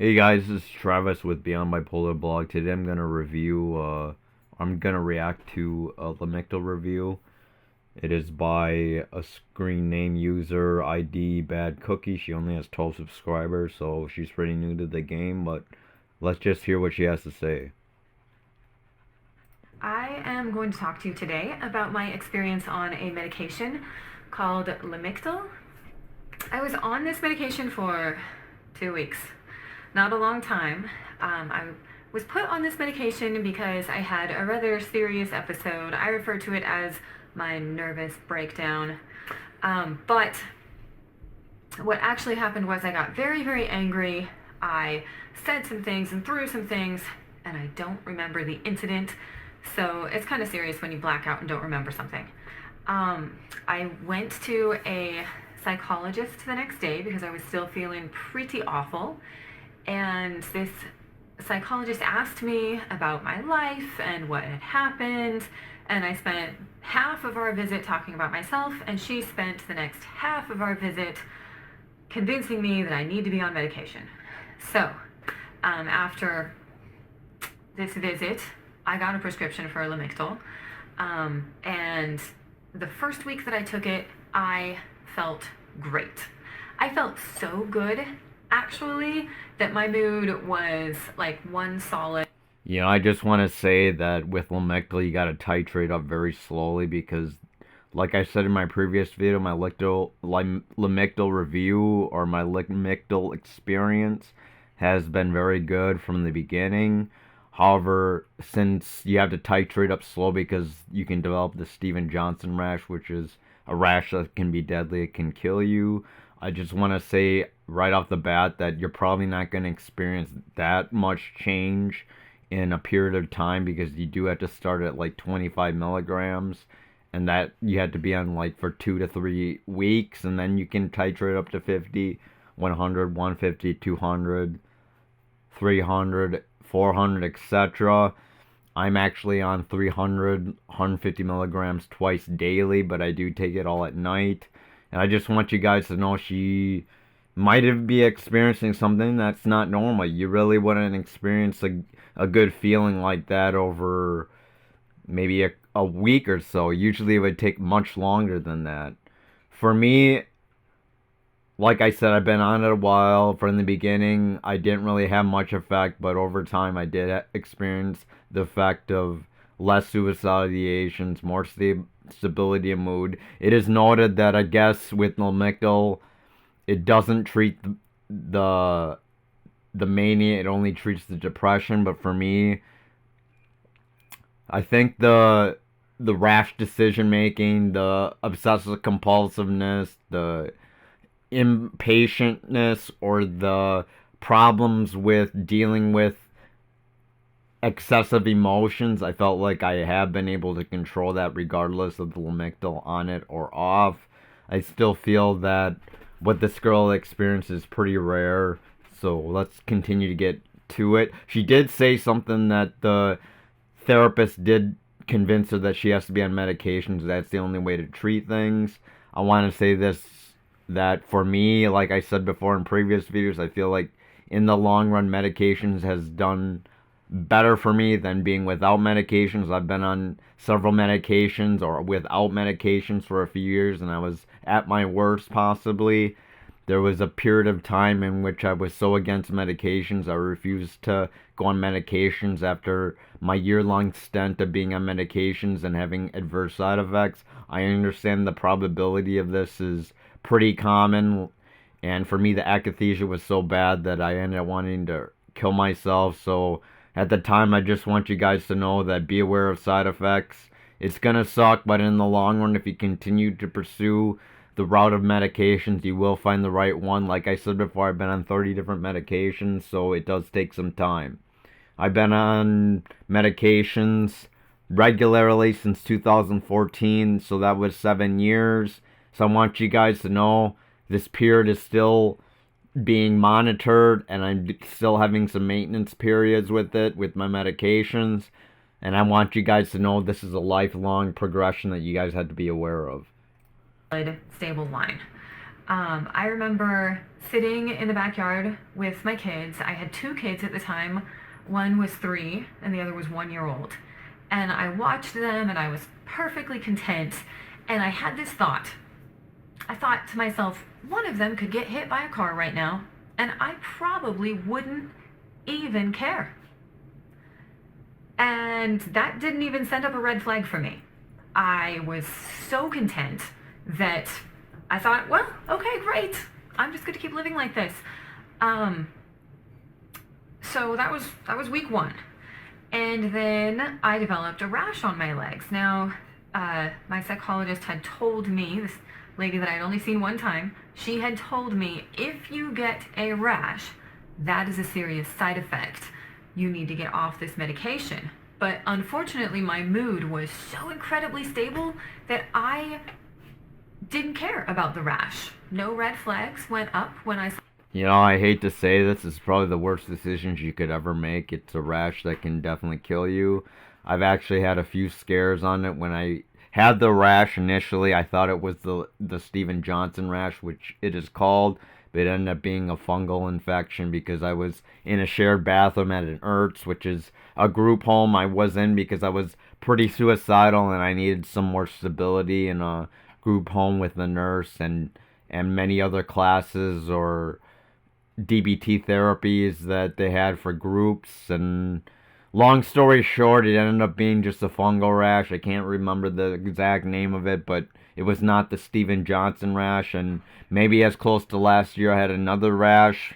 Hey guys, this is Travis with Beyond Bipolar blog. Today I'm gonna react to a Lamictal review. It is by a screen name user ID Bad Cookie. She only has 12 subscribers, so she's pretty new to the game, but let's just hear what she has to say. I am going to talk to you today about my experience on a medication called Lamictal. I was on this medication for 2 weeks, not a long time. I was put on this medication because I had a rather serious episode. I refer to it as my nervous breakdown. But what actually happened was I got very, very angry. I said some things and threw some things, and I don't remember the incident. So it's kind of serious when you black out and don't remember something. I went to a psychologist the next day because I was still feeling pretty awful. And this psychologist asked me about my life and what had happened. And I spent half of our visit talking about myself, and she spent the next half of our visit convincing me that I need to be on medication. So, after this visit, I got a prescription for Lamictal, and the first week that I took it, I felt great. I felt so good, actually, that my mood was like one solid. I just want to say that with Lamictal, you gotta titrate up very slowly because, like I said in my previous video, my Lamictal review or my Lamictal experience has been very good from the beginning. However, since you have to titrate up slow because you can develop the Steven Johnson rash, which is a rash that can be deadly, it can kill you. I just want to say right off the bat that you're probably not going to experience that much change in a period of time because you do have to start at like 25 milligrams and that you had to be on like for 2 to 3 weeks, and then you can titrate up to 50, 100, 150, 200, 300, 400, etc. I'm actually on 300, 150 milligrams twice daily, but I do take it all at night. And I just want you guys to know she might be experiencing something that's not normal. You really wouldn't experience a good feeling like that over maybe a week or so. Usually it would take much longer than that. For me, like I said, I've been on it a while. From the beginning, I didn't really have much effect, but over time, I did experience the effect of less suicidal ideations, more stability of mood. It is noted that I guess with Lamictal, it doesn't treat the the mania; it only treats the depression. But for me, I think the rash decision making, the obsessive compulsiveness, the impatientness, or the problems with dealing with excessive emotions, I felt like I have been able to control that regardless of the Lamictal on it or off. I still feel that what this girl experienced is pretty rare, so let's continue to get to it. She did say something that the therapist did convince her that she has to be on medications. That's the only way to treat things. I want to say this, that for me, like I said before in previous videos, I feel like in the long run, medications has done better for me than being without medications. I've been on several medications or without medications for a few years, and I was at my worst possibly. There was a period of time in which I was so against medications, I refused to go on medications after my year-long stint of being on medications and having adverse side effects. I understand the probability of this is pretty common, and for me, the akathisia was so bad that I ended up wanting to kill myself. So at the time, I just want you guys to know that be aware of side effects. It's gonna suck, but in the long run, if you continue to pursue the route of medications, you will find the right one. Like I said before, I've been on 30 different medications, so it does take some time. I've been on medications regularly since 2014, so that was 7 years. So I want you guys to know this period is still being monitored, and I'm still having some maintenance periods with it, with my medications. And I want you guys to know this is a lifelong progression that you guys had to be aware of. Stable line. I remember sitting in the backyard with my kids. I had two kids at the time. One was 3 and the other was 1 year old. And I watched them and I was perfectly content. And I had this thought. I thought to myself, one of them could get hit by a car right now, and I probably wouldn't even care. And that didn't even send up a red flag for me. I was so content that I thought, well, okay, great. I'm just going to keep living like this. So that was week 1. And then I developed a rash on my legs. Now, my psychologist had told me, this lady that I'd only seen one time, she had told me, if you get a rash, that is a serious side effect. You need to get off this medication. But unfortunately, my mood was so incredibly stable that I didn't care about the rash. No red flags went up when I... You know, I hate to say this, it's probably the worst decisions you could ever make. It's a rash that can definitely kill you. I've actually had a few scares on it. When I had the rash initially, I thought it was the Steven Johnson rash, which it is called, but it ended up being a fungal infection because I was in a shared bathroom at an IRTS, which is a group home I was in because I was pretty suicidal and I needed some more stability in a group home with the nurse and many other classes or DBT therapies that they had for groups. And long story short, it ended up being just a fungal rash. I can't remember the exact name of it, but it was not the Steven Johnson rash. And maybe as close to last year, I had another rash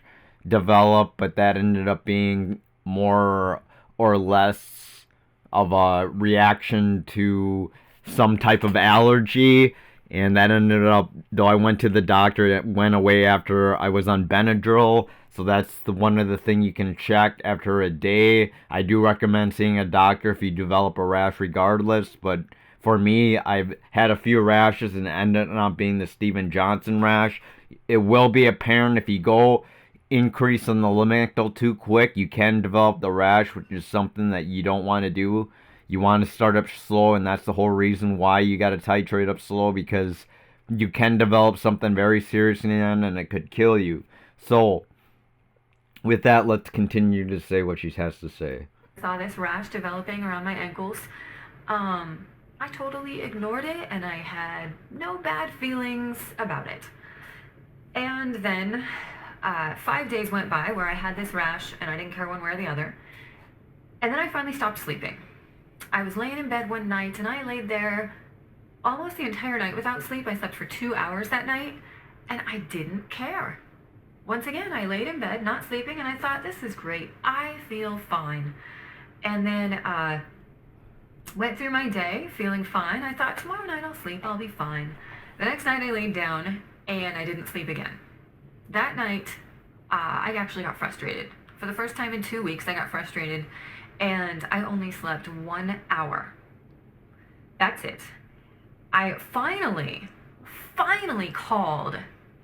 develop, but that ended up being more or less of a reaction to some type of allergy. And that ended up, though I went to the doctor, it went away after I was on Benadryl. So that's one of the things you can check after a day. I do recommend seeing a doctor if you develop a rash regardless. But for me, I've had a few rashes and it ended up being the Steven Johnson rash. It will be apparent if you go increase on the Lamictal too quick, you can develop the rash, which is something that you don't want to do. You want to start up slow, and that's the whole reason why you got to titrate up slow, because you can develop something very serious in the end, and it could kill you. So, with that, let's continue to say what she has to say. Saw this rash developing around my ankles. I totally ignored it, and I had no bad feelings about it. And then 5 days went by where I had this rash, and I didn't care one way or the other. And then I finally stopped sleeping. I was laying in bed one night, and I laid there almost the entire night without sleep. I slept for 2 hours that night, and I didn't care. Once again, I laid in bed, not sleeping, and I thought, this is great. I feel fine. And then went through my day feeling fine. I thought, tomorrow night I'll sleep, I'll be fine. The next night I laid down, and I didn't sleep again. That night, I actually got frustrated. For the first time in 2 weeks, I got frustrated. And I only slept 1 hour. That's it. I finally called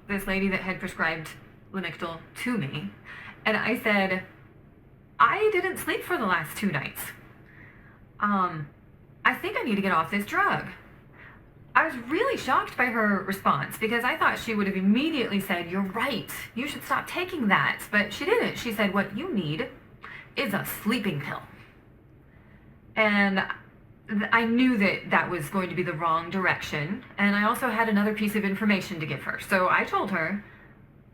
this lady that had prescribed Lamictal to me, and I said, I didn't sleep for the last 2 nights. I think I need to get off this drug. I was really shocked by her response because I thought she would have immediately said, you're right, you should stop taking that. But she didn't. She said, what you need is a sleeping pill. And I knew that that was going to be the wrong direction. And I also had another piece of information to give her. So I told her,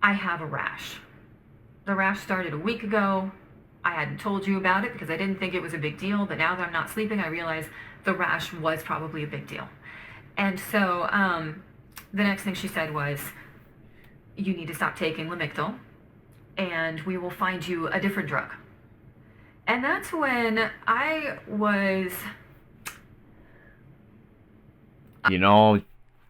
I have a rash. The rash started a week ago. I hadn't told you about it because I didn't think it was a big deal. But now that I'm not sleeping, I realize the rash was probably a big deal. And so the next thing she said was, you need to stop taking Lamictal, and we will find you a different drug. And that's when I was... You know,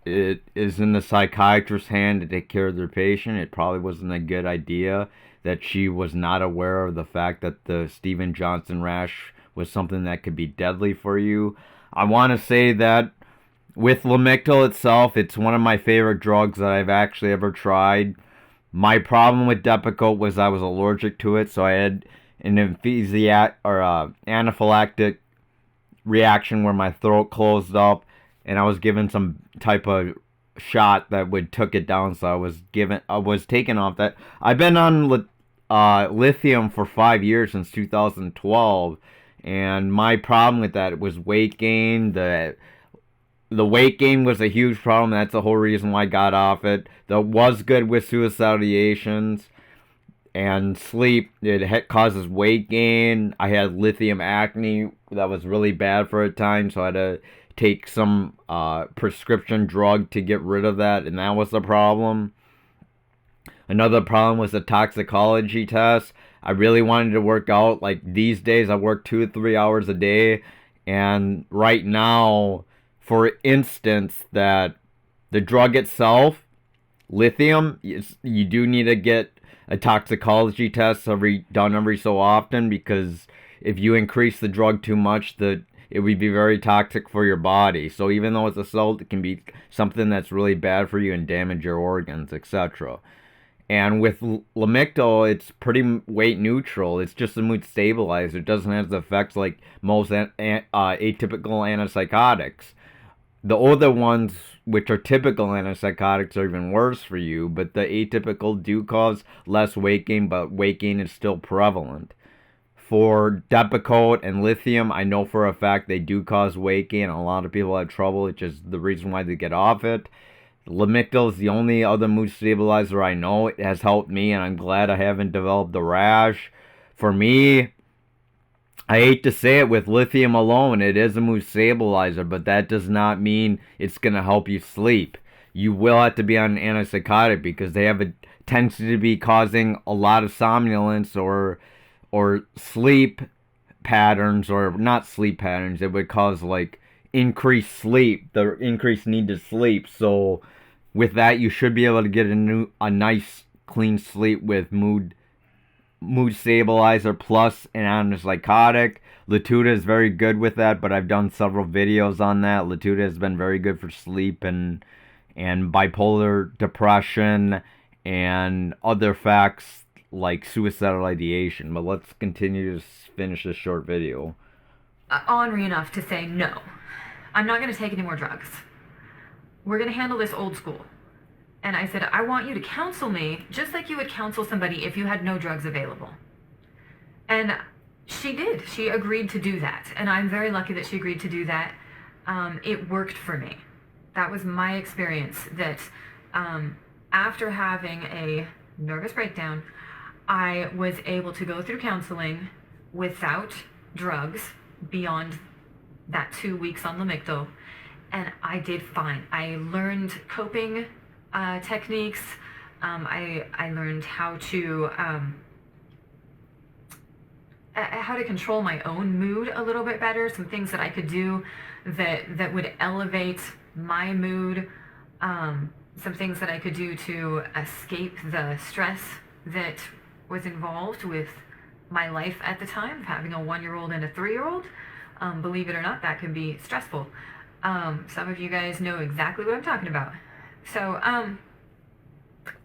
it is in the psychiatrist's hand to take care of their patient. It probably wasn't a good idea that she was not aware of the fact that the Steven Johnson rash was something that could be deadly for you. I want to say that with Lamictal itself, it's one of my favorite drugs that I've actually ever tried. My problem with Depakote was I was allergic to it, so I had an anaphylactic reaction where my throat closed up, and I was given some type of shot that would took it down. So I was taken off that. I've been on lithium for 5 years since 2012, and my problem with that was weight gain. The weight gain was a huge problem. That's the whole reason why I got off it. That was good with suicidal ideations and sleep. It causes weight gain. I had lithium acne that was really bad for a time, so I had to take some prescription drug to get rid of that, and that was the problem. Another problem was the toxicology test. I really wanted to work out. Like these days, I work 2 to 3 hours a day, and right now, for instance, that the drug itself, lithium, you do need to get a toxicology test done every so often, because if you increase the drug too much, it would be very toxic for your body. So even though it's a salt, it can be something that's really bad for you and damage your organs, etc. And with Lamictal, it's pretty weight neutral. It's just a mood stabilizer. It doesn't have the effects like most atypical antipsychotics. The other ones, which are typical antipsychotics, are even worse for you, but the atypical do cause less weight gain, but weight gain is still prevalent. For Depakote and lithium, I know for a fact they do cause weight gain. A lot of people have trouble, which is the reason why they get off it. Lamictal is the only other mood stabilizer I know. It has helped me, and I'm glad I haven't developed the rash. For me, I hate to say it, with lithium alone, it is a mood stabilizer, but that does not mean it's going to help you sleep. You will have to be on an antipsychotic because they have a tendency to be causing a lot of somnolence or sleep patterns, or not sleep patterns. It would cause like increased sleep, the increased need to sleep. So with that, you should be able to get a nice clean sleep with mood stabilizer plus an antipsychotic. Latuda is very good with that, but I've done several videos on that. Latuda has been very good for sleep and bipolar depression and other facts like suicidal ideation. But let's continue to finish this short video. Ornery enough to say, no, I'm not going to take any more drugs. We're going to handle this old school. And I said, I want you to counsel me just like you would counsel somebody if you had no drugs available. And she did. She agreed to do that. And I'm very lucky that she agreed to do that. It worked for me. That was my experience, that after having a nervous breakdown, I was able to go through counseling without drugs beyond that 2 weeks on Lamictal, and I did fine. I learned coping techniques. I learned how to control my own mood a little bit better. Some things that I could do that would elevate my mood. Some things that I could do to escape the stress that was involved with my life at the time, having a 1-year-old and a 3-year-old. Believe it or not, that can be stressful. Some of you guys know exactly what I'm talking about. So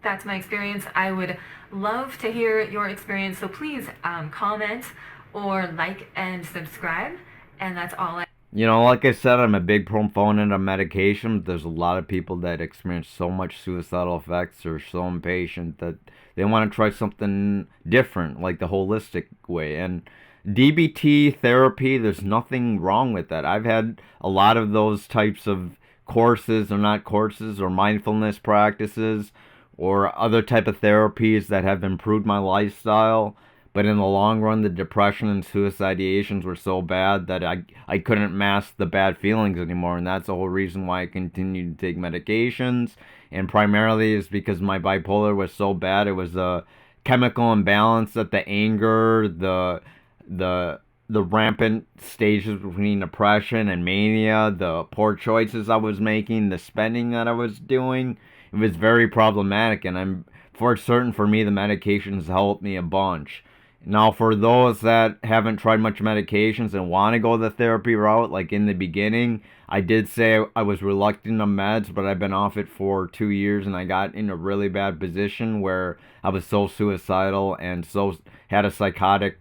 that's my experience. I would love to hear your experience, so please comment or like and subscribe. And that's all I... You know, like I said, I'm a big proponent of medication, but there's a lot of people that experience so much suicidal effects or so impatient that they want to try something different, like the holistic way. And DBT therapy, there's nothing wrong with that. I've had a lot of those types of courses, or not courses, or mindfulness practices, or other type of therapies that have improved my lifestyle. But in the long run, the depression and suicide ideations were so bad that I couldn't mask the bad feelings anymore. And that's the whole reason why I continued to take medications. And primarily is because my bipolar was so bad. It was a chemical imbalance, that the anger, the rampant stages between depression and mania, the poor choices I was making, the spending that I was doing, it was very problematic. And I'm for certain, for me, the medications helped me a bunch. Now, for those that haven't tried much medications and want to go the therapy route, like in the beginning, I did say I was reluctant on meds, but I've been off it for 2 years, and I got in a really bad position where I was so suicidal and so had a psychotic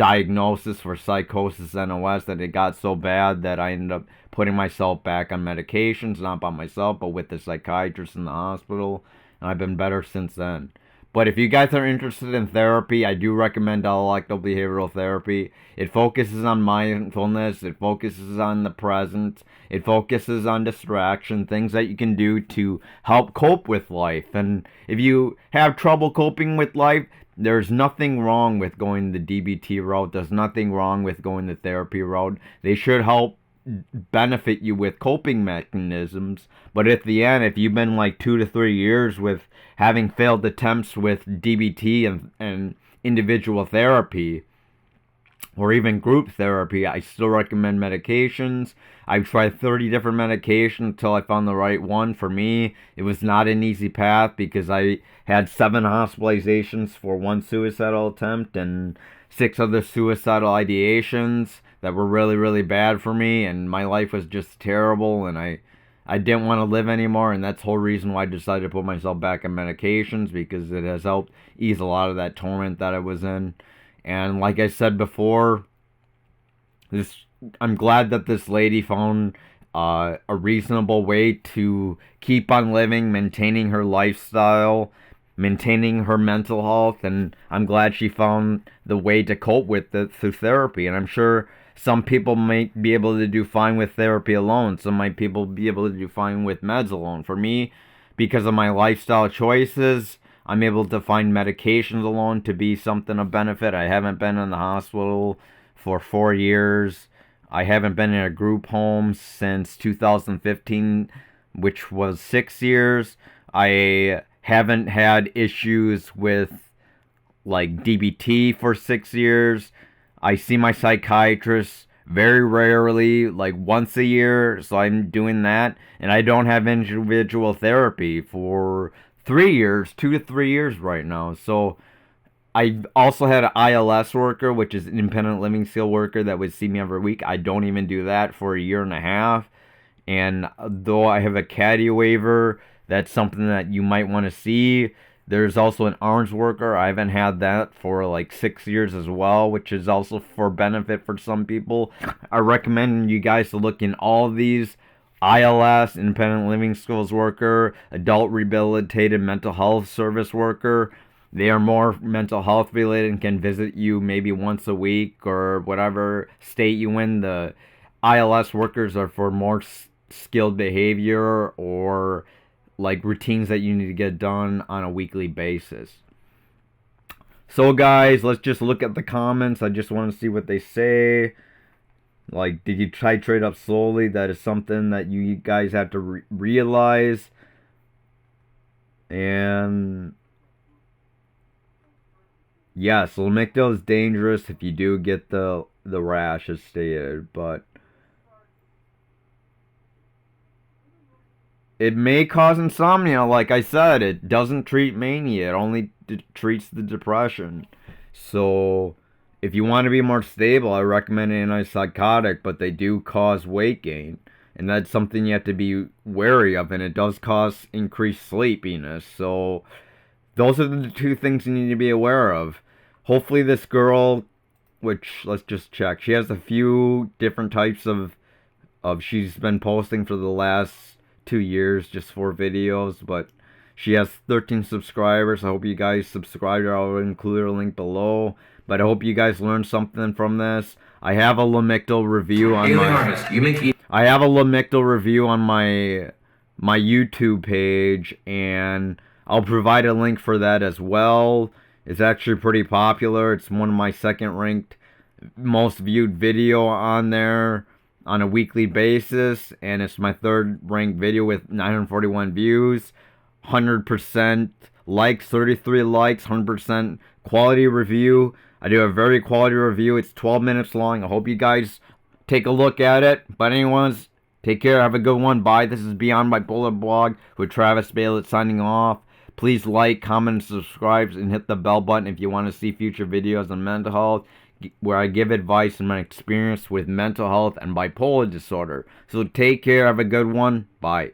diagnosis for psychosis NOS that it got so bad that I ended up putting myself back on medications, not by myself, but with the psychiatrist in the hospital. And I've been better since then. But if you guys are interested in therapy, I do recommend dialectical behavioral therapy. It focuses on mindfulness. It focuses on the present. It focuses on distraction, things that you can do to help cope with life. And if you have trouble coping with life, there's nothing wrong with going the DBT route. There's nothing wrong with going the therapy route. They should help benefit you with coping mechanisms. But at the end, if you've been like 2 to 3 years with having failed attempts with DBT and individual therapy, or even group therapy, I still recommend medications. I've tried 30 different medications until I found the right one for me. It was not an easy path because I had 7 hospitalizations for 1 suicidal attempt and 6 other suicidal ideations that were really, really bad for me, and my life was just terrible, and I didn't want to live anymore, and that's the whole reason why I decided to put myself back on medications, because it has helped ease a lot of that torment that I was in. And like I said before, I'm glad that this lady found a reasonable way to keep on living, maintaining her lifestyle, maintaining her mental health, and I'm glad she found the way to cope with it through therapy. And I'm sure some people might be able to do fine with therapy alone. Some might people be able to do fine with meds alone. For me, because of my lifestyle choices, I'm able to find medications alone to be something of benefit. I haven't been in the hospital for 4 years. I haven't been in a group home since 2015, which was 6 years. I haven't had issues with like DBT for 6 years. I see my psychiatrist very rarely, like once a year, so I'm doing that. And I don't have individual therapy for 3 years, 2 to 3 years right now. So I also had an ILS worker, which is independent living skill worker, that would see me every week. I don't even do that for a year and a half. And though I have a caddy waiver, that's something that you might want to see. There's also an arms worker. I haven't had that for like 6 years as well, which is also for benefit for some people. I recommend you guys to look in all of these. ILS, independent living skills worker, adult rehabilitated mental health service worker. They are more mental health related and can visit you maybe once a week or whatever state you in. The ILS workers are for more skilled behavior or like routines that you need to get done on a weekly basis. So guys, let's just look at the comments. I just want to see what they say. Like, did you titrate up slowly? That is something that you guys have to realize. And yes, Lamictal is dangerous if you do get the rash as stated, but it may cause insomnia. Like I said, it doesn't treat mania. It only treats the depression. So if you want to be more stable, I recommend an antipsychotic, but they do cause weight gain. And that's something you have to be wary of, and it does cause increased sleepiness. So those are the 2 things you need to be aware of. Hopefully this girl, which, let's just check, she has a few different types of she's been posting for the last 2 years, just 4 videos, but she has 13 subscribers. I hope you guys subscribe. I'll include a link below. But I hope you guys learned something from this. I have a Lamictal review on I have a Lamictal review on my YouTube page, and I'll provide a link for that as well. It's actually pretty popular. It's one of my second ranked most viewed video on there on a weekly basis, and it's my 3rd ranked video with 941 views, 100% likes, 33 likes, 100% quality review. I do a very quality review. It's 12 minutes long. I hope you guys take a look at it. But anyways, take care. Have a good one. Bye. This is Beyond Bipolar Blog with Travis Baylett signing off. Please like, comment, subscribe, and hit the bell button if you want to see future videos on mental health, where I give advice on my experience with mental health and bipolar disorder. So take care. Have a good one. Bye.